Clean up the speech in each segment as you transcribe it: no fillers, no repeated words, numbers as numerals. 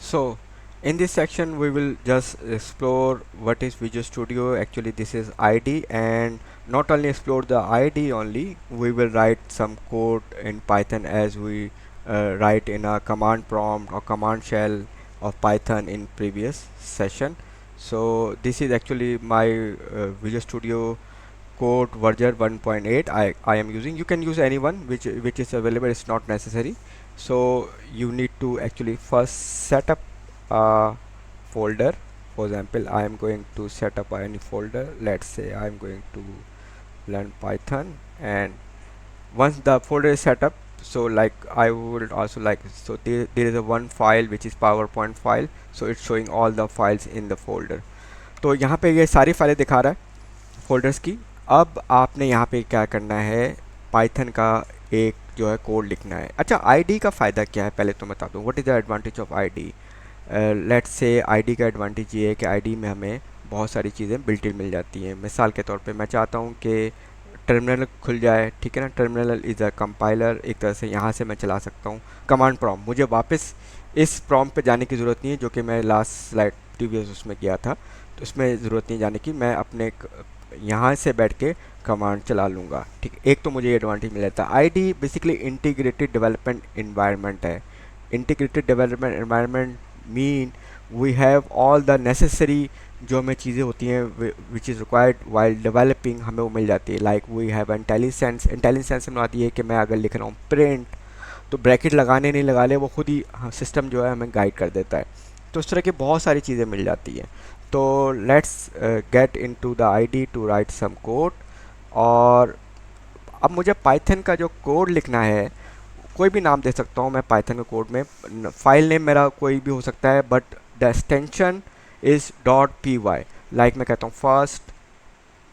So, in this section, we will just explore what is Visual Studio. Actually, this is ID, and not only explore the ID only, we will write some code in Python as we write in a command prompt or command shell of Python in previous session. So, this is actually my Visual Studio code version 1.8 I am using. You can use any one which is available. It's not necessary. So you need to actually first set up a folder. For example, I am going to set up any folder. Let's say I am going to learn Python, and once the folder is set up, so like I would also like, so there is a one file which is PowerPoint file, so it's showing all the files in the folder. तो यहाँ पे ये सारी फाइलें दिखा रहा है folders की। अब आपने यहाँ पे क्या करना है, पाइथन का एक जो है कोड लिखना है। अच्छा, आईडी का फ़ायदा क्या है पहले तो बता दूँ, what is the advantage of ID. Let's say ID का एडवांटेज ये है कि आईडी में हमें बहुत सारी चीज़ें बिल्ट इन मिल जाती हैं। मिसाल के तौर पे मैं चाहता हूँ कि टर्मिनल खुल जाए, ठीक है ना। टर्मिनल इज़ अ कंपाइलर, एक तरह से यहाँ से मैं चला सकता हूँ कमांड प्रॉम्प्ट। मुझे वापस इस प्रॉम्प्ट पे जाने की ज़रूरत नहीं है, जो कि मैं लास्ट स्लाइड प्रीवियस उसमें किया था, तो इसमें ज़रूरत नहीं जाने की। मैं अपने यहाँ से बैठ के कमांड चला लूँगा, ठीक। एक तो मुझे एडवांटेज मिल जाता है। ID basically integrated development environment है। Integrated development environment mean we have all the necessary जो हमें चीज़ें होती हैं which is required while developing, हमें वो मिल जाती है। Like we have intelligence. Intelligence में आती है कि मैं अगर लिख रहा हूँ प्रिंट, तो ब्रैकेट लगाने नहीं लगा ले, वो खुद ही सिस्टम जो है हमें गाइड कर देता है। तो इस तरह की बहुत सारी चीज़ें मिल जाती हैं। तो let's get into the IDE to write some code. और अब मुझे पाइथन का जो कोड लिखना है, कोई भी नाम दे सकता हूँ मैं पाइथन के कोड में। फाइल नेम मेरा कोई भी हो सकता है, but the extension is .py। Like मैं कहता हूँ फर्स्ट,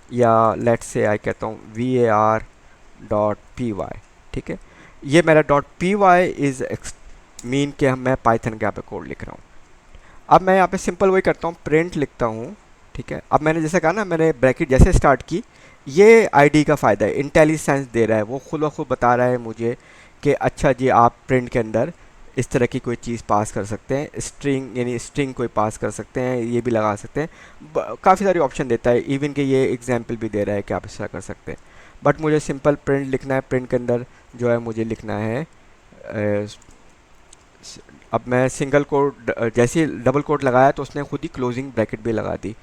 या लेट्स से आई कहता हूँ var.py, ठीक है। ये मेरा .py इज़ मीन कि मैं पाइथन के यहाँ पे कोड लिख रहा हूँ। अब मैं यहाँ पे सिंपल वही करता हूँ, प्रिंट लिखता हूँ, ठीक है। अब मैंने जैसे कहा ना, मैंने ब्रैकेट जैसे स्टार्ट की, ये आईडी का फ़ायदा है, इंटेलिजेंस दे रहा है, वो खुद ब खुद बता रहा है मुझे कि अच्छा जी आप प्रिंट के अंदर इस तरह की कोई चीज़ पास कर सकते हैं, स्ट्रिंग यानी स्ट्रिंग कोई पास कर सकते हैं, ये भी लगा सकते हैं। काफ़ी सारी ऑप्शन देता है, इवन कि ये एग्जाम्पल भी दे रहा है कि आप ऐसा कर सकते हैं। बट मुझे सिंपल प्रिंट लिखना है। प्रिंट के अंदर जो है मुझे लिखना है, अब मैं सिंगल कोट, जैसे ही डबल कोट लगाया तो उसने खुद ही क्लोजिंग ब्रैकेट भी लगा दी,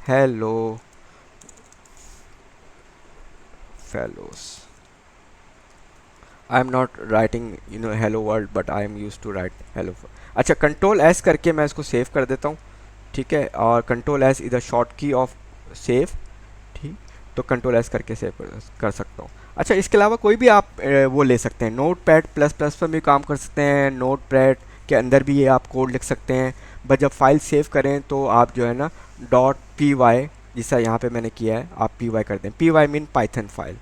hello fellows. I am not writing hello world, but I am use to write hello. अच्छा, कंट्रोल एस करके मैं इसको सेव कर देता हूँ, ठीक है। और control S is the short की ऑफ सेव, ठीक। तो कंट्रोल एस करके सेव कर सकता हूँ। अच्छा, इसके अलावा कोई भी आप वो ले सकते हैं, नोट पैड प्लस प्लस पर भी काम कर सकते हैं। नोट पैड के अंदर भी ये आप कोड लिख सकते हैं। बट जब फाइल सेव करें तो आप जो है ना .py, जैसा यहाँ पे मैंने किया है, आप py कर दें। py mean Python file.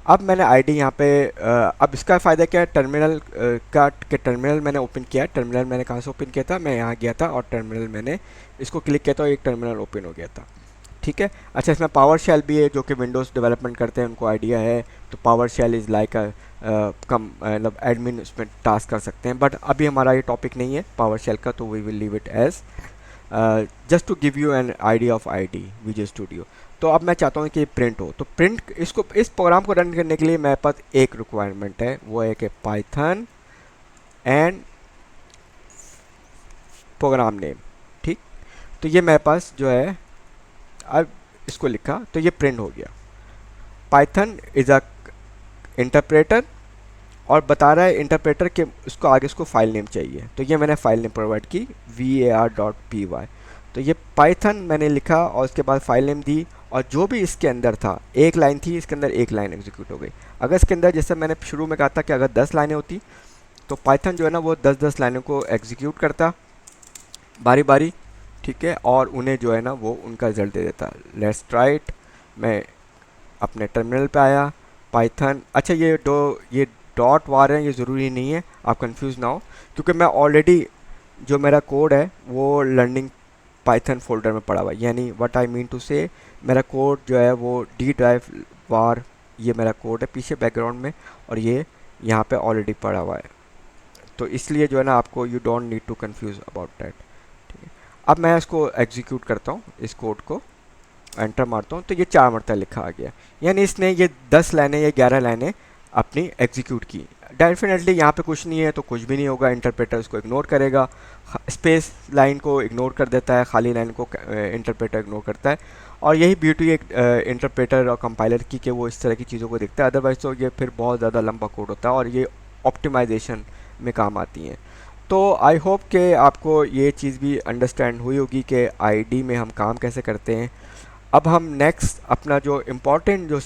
अब मैंने आईडी यहाँ पे अब इसका फ़ायदा क्या है, टर्मिनल टर्मिनल मैंने ओपन किया। टर्मिनल मैंने कहाँ से ओपन किया था, मैं यहाँ गया था और टर्मिनल मैंने इसको क्लिक किया था, एक टर्मिनल ओपन हो गया था, ठीक है। अच्छा, इसमें पावर शेल भी है, जो कि विंडोज़ डेवलपमेंट करते हैं उनको आइडिया है। तो पावर शेल इज़ लाइक कम मतलब एडमिन उसमें टास्क कर सकते हैं। बट अभी हमारा ये टॉपिक नहीं है पावर शेल का, तो we will leave it as just to give you an idea of IDE Visual Studio. तो अब मैं चाहता हूँ कि प्रिंट हो, तो प्रिंट इसको, इस प्रोग्राम को रन करने के लिए मेरे पास एक रिक्वायरमेंट है, वो है कि पाइथन एंड प्रोग्राम नेम, ठीक। तो ये मेरे पास जो है, अब इसको लिखा तो ये प्रिंट हो गया। पाइथन इज़ अ इंटरप्रेटर, और बता रहा है इंटरप्रेटर के उसको आगे उसको फाइल नेम चाहिए, तो ये मैंने फाइल नेम प्रोवाइड की var.py। तो ये पाइथन मैंने लिखा और उसके बाद फाइल नेम दी, और जो भी इसके अंदर था, एक लाइन थी, इसके अंदर एक लाइन एग्जीक्यूट हो गई। अगर इसके अंदर, जैसे मैंने शुरू में कहा था कि अगर 10 लाइनें होती, तो पाइथन जो है ना वो 10-10 लाइनों को एग्जीक्यूट करता बारी बारी, ठीक है, और उन्हें जो है ना वो उनका रिजल्ट दे देता। Let's try it. मैं अपने टर्मिनल पे आया, पाइथन। अच्छा, ये डॉट वार है, ये ज़रूरी नहीं है, आप कंफ्यूज ना हो, क्योंकि मैं ऑलरेडी जो मेरा कोड है वो लर्निंग पाइथन फोल्डर में पड़ा हुआ है। यानी व्हाट आई मीन टू से, मेरा कोड जो है वो डी ड्राइव वार, ये मेरा कोड है पीछे बैकग्राउंड में, और ये यहाँ पे ऑलरेडी पड़ा हुआ है। तो इसलिए जो है ना आपको you don't need to confuse about that. ठीक है, अब मैं इसको एग्जीक्यूट करता हूँ, इस कोड को एंटर मारता हूँ तो ये 4 मरतबा लिखा आ गया, यानी इसने ये 10 लाइनें या 11 लाइनें अपनी एग्जीक्यूट की। डेफिनेटली यहाँ पे कुछ नहीं है तो कुछ भी नहीं होगा, इंटरप्रेटर उसको इग्नोर करेगा, स्पेस लाइन को इग्नोर कर देता है, खाली लाइन को इंटरप्रेटर इग्नोर करता है। और यही ब्यूटी एक इंटरप्रेटर और कंपाइलर की कि वो इस तरह की चीज़ों को देखता है, अदरवाइज तो ये फिर बहुत ज़्यादा लंबा कोड होता है और ये ऑप्टिमाइजेशन में काम आती हैं। तो आई होप कि आपको ये चीज़ भी अंडरस्टैंड हुई होगी कि आईडी में हम काम कैसे करते हैं। अब हम नेक्स्ट अपना जो इम्पोर्टेंट जो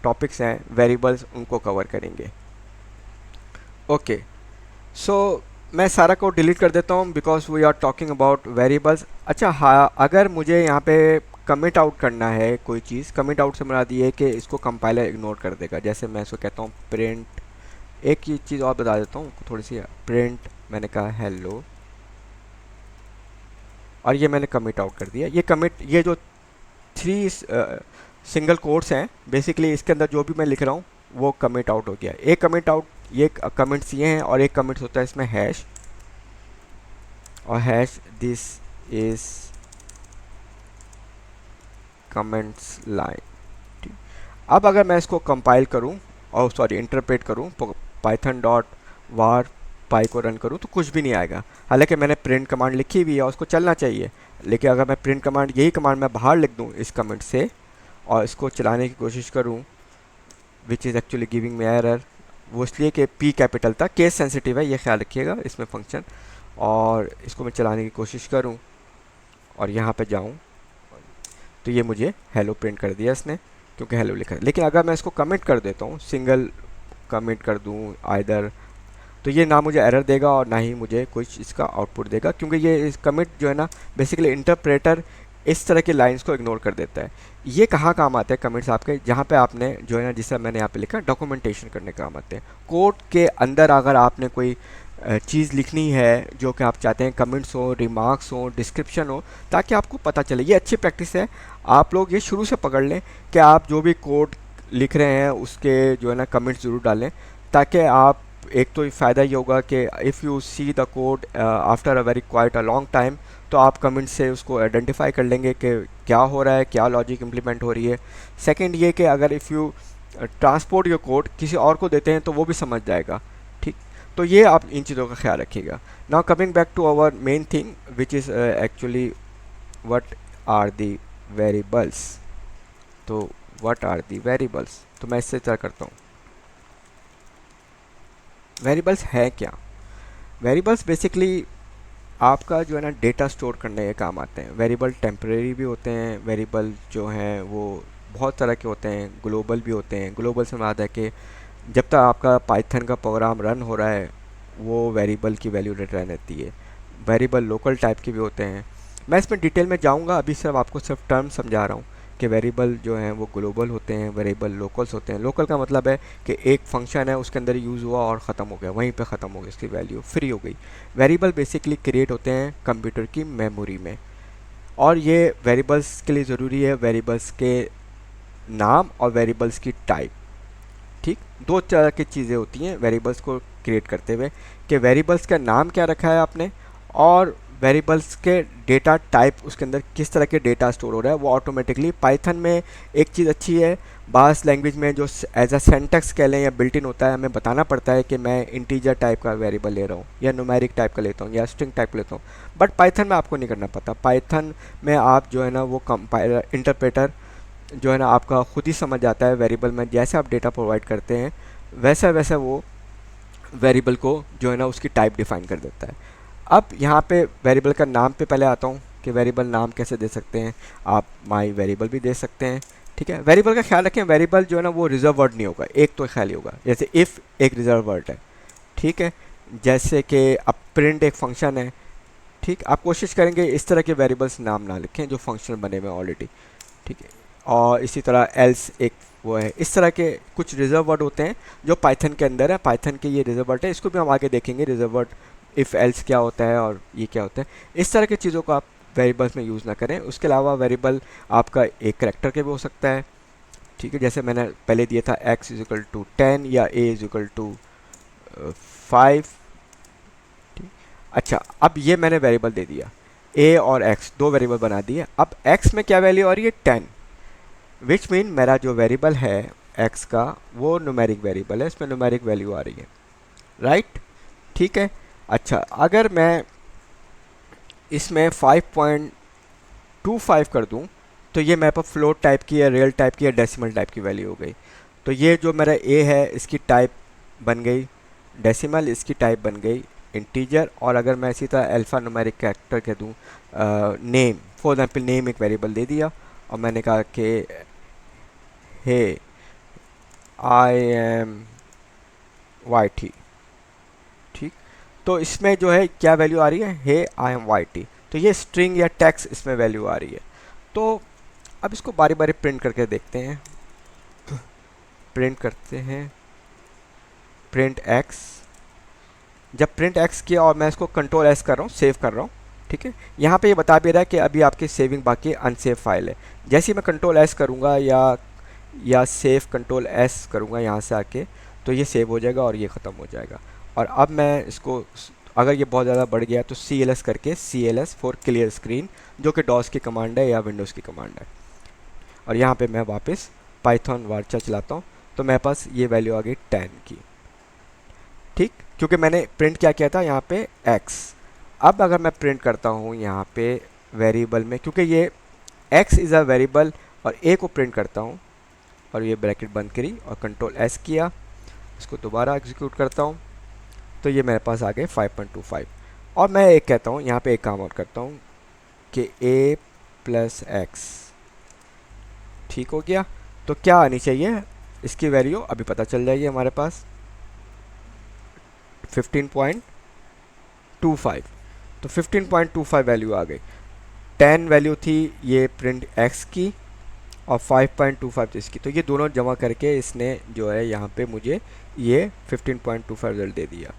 टॉपिक्स हैं वेरिएबल्स उनको कवर करेंगे। ओके, सो मैं सारा कोड डिलीट कर देता हूँ because we are talking about variables. अच्छा हाँ, अगर मुझे यहाँ पे कमिट आउट करना है कोई चीज़, कमिट आउट से मुराद ये है कि इसको कंपाइलर इग्नोर कर देगा। जैसे मैं इसको कहता हूँ प्रिंट, एक ही चीज़ और बता देता हूँ थोड़ी सी, प्रिंट मैंने कहा हेलो और ये मैंने कमिट आउट कर दिया। ये कमिट, ये जो 3 सिंगल कोट्स हैं बेसिकली, इसके अंदर जो भी मैं लिख रहा हूँ वो कमिट आउट हो गया। एक कमिट आउट, ये कमिट्स ये हैं और एक कमिट्स होता है इसमें हैश, और hash this is comments line. अब अगर मैं इसको कंपाइल करूं और सॉरी इंटरप्रेट करूं, पाइथन डॉट वार पाई को रन करूं तो कुछ भी नहीं आएगा। हालांकि मैंने प्रिंट कमांड लिखी हुई है और उसको चलना चाहिए, लेकिन अगर मैं प्रिंट कमांड, यही कमांड मैं बाहर लिख दूं इस कमेंट से और इसको चलाने की कोशिश करूं, विच is actually giving me error, वो इसलिए कि पी कैपिटल था, केस सेंसिटिव है, ये ख्याल रखिएगा इसमें फंक्शन। और इसको मैं चलाने की कोशिश करूं और यहाँ पे जाऊं तो ये मुझे हेलो प्रिंट कर दिया इसने, क्योंकि हेलो लिखा है। लेकिन अगर मैं इसको कमिट कर देता हूँ, सिंगल कमिट कर दूँ आइदर, तो ये ना मुझे एरर देगा और ना ही मुझे कुछ इसका आउटपुट देगा, क्योंकि ये इस कमिट जो है ना बेसिकली इंटरप्रेटर इस तरह की लाइंस को इग्नोर कर देता है। ये कहाँ काम आते हैं कमिट्स आपके, जहाँ पे आपने जो है ना, जिसे मैंने यहाँ पे लिखा डॉक्यूमेंटेशन करने काम आते हैं। कोड के अंदर अगर आपने कोई चीज़ लिखनी है जो कि आप चाहते हैं कमेंट्स हो, रिमार्क्स हो, डिस्क्रिप्शन हो, ताकि आपको पता चले, ये अच्छी प्रैक्टिस है। आप लोग ये शुरू से पकड़ लें कि आप जो भी कोड लिख रहे हैं उसके जो है ना कमेंट्स ज़रूर डालें, ताकि आप, एक तो फ़ायदा ये होगा कि if you see the code after a very quite a long time, तो आप कमेंट से उसको आइडेंटिफाई कर लेंगे कि क्या हो रहा है, क्या लॉजिक इम्प्लीमेंट हो रही है। सेकंड ये कि अगर if you transport your code किसी और को देते हैं तो वो भी समझ जाएगा। ठीक, तो ये आप इन चीज़ों का ख्याल रखिएगा। Now coming back to our main thing which is actually what are the variables. तो व्हाट आर दी वेरिएबल्स, तो मैं इससे क्या करता हूँ, वेरिएबल्स है क्या। वेरिएबल्स बेसिकली आपका जो है ना डेटा स्टोर करने के काम आते हैं। वेरिएबल टेम्परेरी भी होते हैं, वेरिएबल जो हैं वो बहुत तरह के होते हैं, ग्लोबल भी होते हैं। ग्लोबल से मुराद है कि जब तक आपका पाइथन का प्रोग्राम रन हो रहा है वो वेरिएबल की वैल्यू रिटर्न रहती है। वेरिएबल लोकल टाइप के भी होते हैं, मैं इसमें डिटेल में जाऊंगा, अभी सिर्फ आपको सिर्फ टर्म समझा रहा हूँ कि वेरिएबल जो हैं वो ग्लोबल होते हैं, वेरिएबल लोकल्स होते हैं। लोकल का मतलब है कि एक फंक्शन है उसके अंदर यूज़ हुआ और ख़त्म हो गया, वहीं पे ख़त्म हो गया, इसकी वैल्यू फ्री हो गई। वेरिएबल बेसिकली क्रिएट होते हैं कंप्यूटर की मेमोरी में, और ये वेरिएबल्स के लिए ज़रूरी है वेरिएबल्स के नाम और वेरिएबल्स की टाइप। ठीक, दो तरह की चीज़ें होती हैं वेरिएबल्स को क्रिएट करते हुए, कि वेरिएबल्स का नाम क्या रखा है आपने और वेरिएबल्स के डेटा टाइप, उसके अंदर किस तरह के डेटा स्टोर हो रहा है वो ऑटोमेटिकली। पाइथन में एक चीज़ अच्छी है, बास लैंग्वेज में जो एज अ सेंटेक्स कह लें या बिल्ट इन होता है, हमें बताना पड़ता है कि मैं इंटीजर टाइप का वेरिएबल ले रहा हूँ या न्यूमेरिक टाइप का लेता हूँ या स्ट्रिंग टाइप लेता हूँ। बट पाइथन में आपको नहीं करना पड़ता। पाइथन में आप जो है ना वो कंपाइलर इंटरप्रेटर जो है ना आपका खुद ही समझ जाता है वेरिएबल में जैसे आप डेटा प्रोवाइड करते हैं वैसा वैसा वो वेरिएबल को जो है ना उसकी टाइप डिफाइन कर देता है। अब यहाँ पे वेरिएबल का नाम पे पहले आता हूँ कि वेरिएबल नाम कैसे दे सकते हैं। आप माई वेरिएबल भी दे सकते हैं। ठीक है, वेरिएबल का ख्याल रखें, वेरिएबल जो है ना वो रिजर्व वर्ड नहीं होगा, एक तो ख्याल ही होगा। जैसे इफ़ एक रिजर्व वर्ड है, ठीक है, जैसे कि अब प्रिंट एक फंक्शन है। ठीक, आप कोशिश करेंगे इस तरह के वेरिएबल्स नाम ना लिखें जो फंक्शन बने हुए ऑलरेडी। ठीक है, और इसी तरह एल्स एक वो है, इस तरह के कुछ रिजर्व वर्ड होते हैं जो पाइथन के अंदर है। पाइथन के ये रिजर्व वर्ड है, इसको भी हम आगे देखेंगे रिजर्व वर्ड, इफ़ एल्स क्या होता है और ये क्या होता है। इस तरह की चीज़ों को आप वेरिएबल्स में यूज़ ना करें। उसके अलावा वेरिएबल आपका एक करैक्टर के भी हो सकता है। ठीक है, जैसे मैंने पहले दिया था x = 10 या a = 5, अच्छा, अब ये मैंने वेरिएबल दे दिया, ए और एक्स दो वेरिएबल बना दिए। अब एक्स में क्या वैल्यू आ रही है, 10, विच मीन मेरा जो वेरिएबल है एक्स का वो न्यूमेरिक वेरिएबल है, इसमें न्यूमेरिक वैल्यू आ रही है, राइट। ठीक है। अच्छा, अगर मैं इसमें 5.25 कर दूं तो ये मेरे पास फ्लोट टाइप की या रियल टाइप की या डेसिमल टाइप की वैल्यू हो गई। तो ये जो मेरा ए है इसकी टाइप बन गई डेसिमल, इसकी टाइप बन गई इंटीजर। और अगर मैं इसी तरह अल्फ़ा न्यूमेरिक कैरेक्टर कह दूँ, नेम फॉर एग्जाम्पल, नेम एक वेरिएबल दे दिया और मैंने कहा कि हे आई एम वाई टी, ठीक। तो इसमें जो है क्या वैल्यू आ रही है, हे आई एम वाई टी। तो ये स्ट्रिंग या टेक्स्ट इसमें वैल्यू आ रही है। तो अब इसको बारी बारी प्रिंट करके देखते हैं। प्रिंट करते हैं, प्रिंट एक्स। जब प्रिंट एक्स किया और मैं इसको कंट्रोल एस कर रहा हूँ, सेव कर रहा हूँ, ठीक है। यहाँ पे ये बता भी रहा है कि अभी आपकी सेविंग बाकी है, अनसेव फाइल है। जैसे ही मैं कंट्रोल एस करूँगा या सेव कंट्रोल एस करूँगा यहाँ से आके, तो ये सेव हो जाएगा और ये ख़त्म हो जाएगा। और अब मैं इसको, अगर ये बहुत ज़्यादा बढ़ गया तो CLS करके, CLS फॉर क्लियर स्क्रीन, जो कि डॉस की कमांड है या विंडोज़ की कमांड है। और यहाँ पे मैं वापस पाइथन वार्चा चलाता हूँ तो मेरे पास ये वैल्यू आ गई 10 की, ठीक, क्योंकि मैंने प्रिंट क्या किया था यहाँ पे x। अब अगर मैं प्रिंट करता हूँ यहाँ पे वेरिएबल में, क्योंकि ये x इज़ अ वेरिएबल, और a को प्रिंट करता हूँ और ये ब्रैकेट बंद करी और कंट्रोल एस किया, इसको दोबारा एग्जीक्यूट करता हूँ तो ये मेरे पास आ गए 5.25। और मैं एक कहता हूँ यहाँ पे एक काम और करता हूँ कि a प्लस एक्स, ठीक हो गया। तो क्या आनी चाहिए इसकी वैल्यू, अभी पता चल जाएगी हमारे पास 15.25। तो 15.25 वैल्यू आ गई। 10 वैल्यू थी ये प्रिंट एक्स की और 5.25 इसकी, तो ये दोनों जमा करके इसने जो है यहाँ पे मुझे ये 15.25 रिजल्ट दे दिया,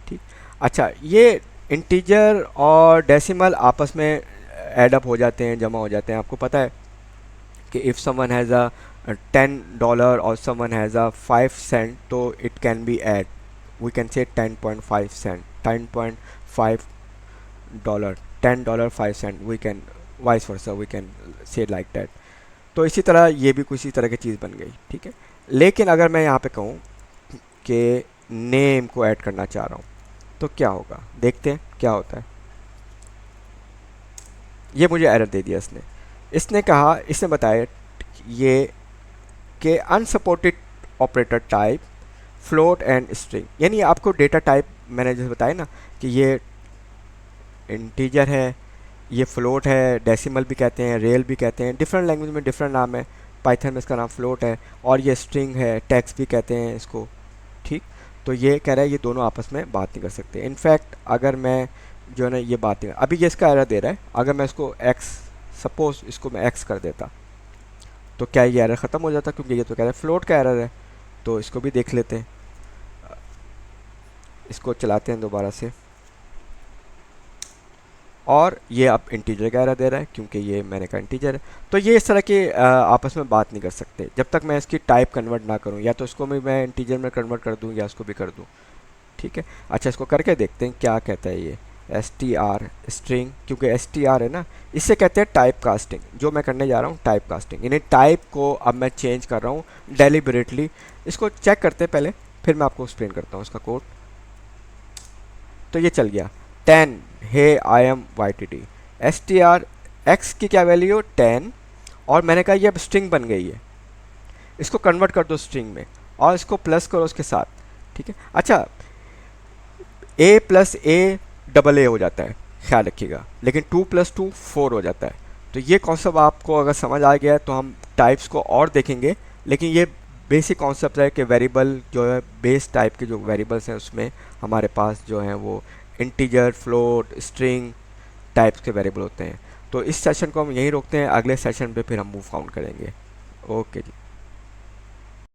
ठीक। अच्छा, ये इंटीजर और डेसिमल आपस में ऐड अप हो जाते हैं, जमा हो जाते हैं। आपको पता है कि इफ़ समवन हैज़ अ $10 और समवन हैज़ अ 5 सेंट, तो it can be add, we can say 10.5 cent, $10.5, $10.5, we can vice versa, we can say like that. तो इसी तरह ये भी कुछ इसी तरह की चीज़ बन गई, ठीक है। लेकिन अगर मैं यहाँ पे कहूँ कि नेम को ऐड करना चाह रहा हूँ तो क्या होगा, देखते हैं क्या होता है। ये मुझे एरर दे दिया इसने कहा, इसने बताया ये कि unsupported operator type float and string, यानी आपको डेटा टाइप मैंने जैसे बताया ना कि ये इंटीजर है, ये फ्लोट है, डेसिमल भी कहते हैं, रियल भी कहते हैं, डिफरेंट लैंग्वेज में डिफरेंट नाम है। पाइथन में इसका नाम फ्लोट है, और ये स्ट्रिंग है, टेक्स्ट भी कहते हैं इसको, ठीक। तो ये कह रहा है ये दोनों आपस में बात नहीं कर सकते। इनफैक्ट अगर मैं जो है ना ये बात नहीं, अभी ये इसका एरर दे रहा है, अगर मैं इसको एक्स, सपोज इसको मैं एक्स कर देता तो क्या ये एरर ख़त्म हो जाता, क्योंकि ये तो कह रहा है फ्लोट का एरर है। तो इसको भी देख लेते हैं, इसको चलाते हैं दोबारा से, और ये अब इंटीजर का एरर दे रहा है क्योंकि ये मैंने कहा इंटीजर है। तो ये इस तरह के आपस में बात नहीं कर सकते जब तक मैं इसकी टाइप कन्वर्ट ना करूँ, या तो इसको मैं इंटीजर में कन्वर्ट कर दूँ या इसको भी कर दूँ, ठीक है। अच्छा, इसको करके देखते हैं क्या कहता है ये str स्ट्रिंग, क्योंकि str है ना, इससे कहते हैं टाइप कास्टिंग। जो मैं करने जा रहा हूँ टाइप कास्टिंग, यानी टाइप को अब मैं चेंज कर रहा हूँ डेलिबरेटली। इसको चेक करते हैं पहले, फिर मैं आपको एक्सप्लेन करता हूँ इसका कोड। तो ये चल गया 10, hey I am Y T T. str x की क्या वैल्यू 10, और मैंने कहा ये अब स्ट्रिंग बन गई है, इसको कन्वर्ट कर दो स्ट्रिंग में और इसको प्लस करो उसके साथ, ठीक है। अच्छा, a plus A double A हो जाता है, ख्याल रखिएगा, लेकिन 2 + 2 4 हो जाता है। तो ये कॉन्सेप्ट आपको अगर समझ आ गया है तो हम टाइप्स को और देखेंगे, लेकिन ये बेसिक कॉन्सेप्ट है कि वेरिएबल जो है, बेस टाइप के जो वेरिएबल्स हैं उसमें हमारे पास जो हैं वो इंटीजर, फ्लोट, स्ट्रिंग टाइप्स के वेरिएबल होते हैं। तो इस सेशन को हम यहीं रोकते हैं, अगले सेशन पे फिर हम मूव ऑन करेंगे। ओके जी।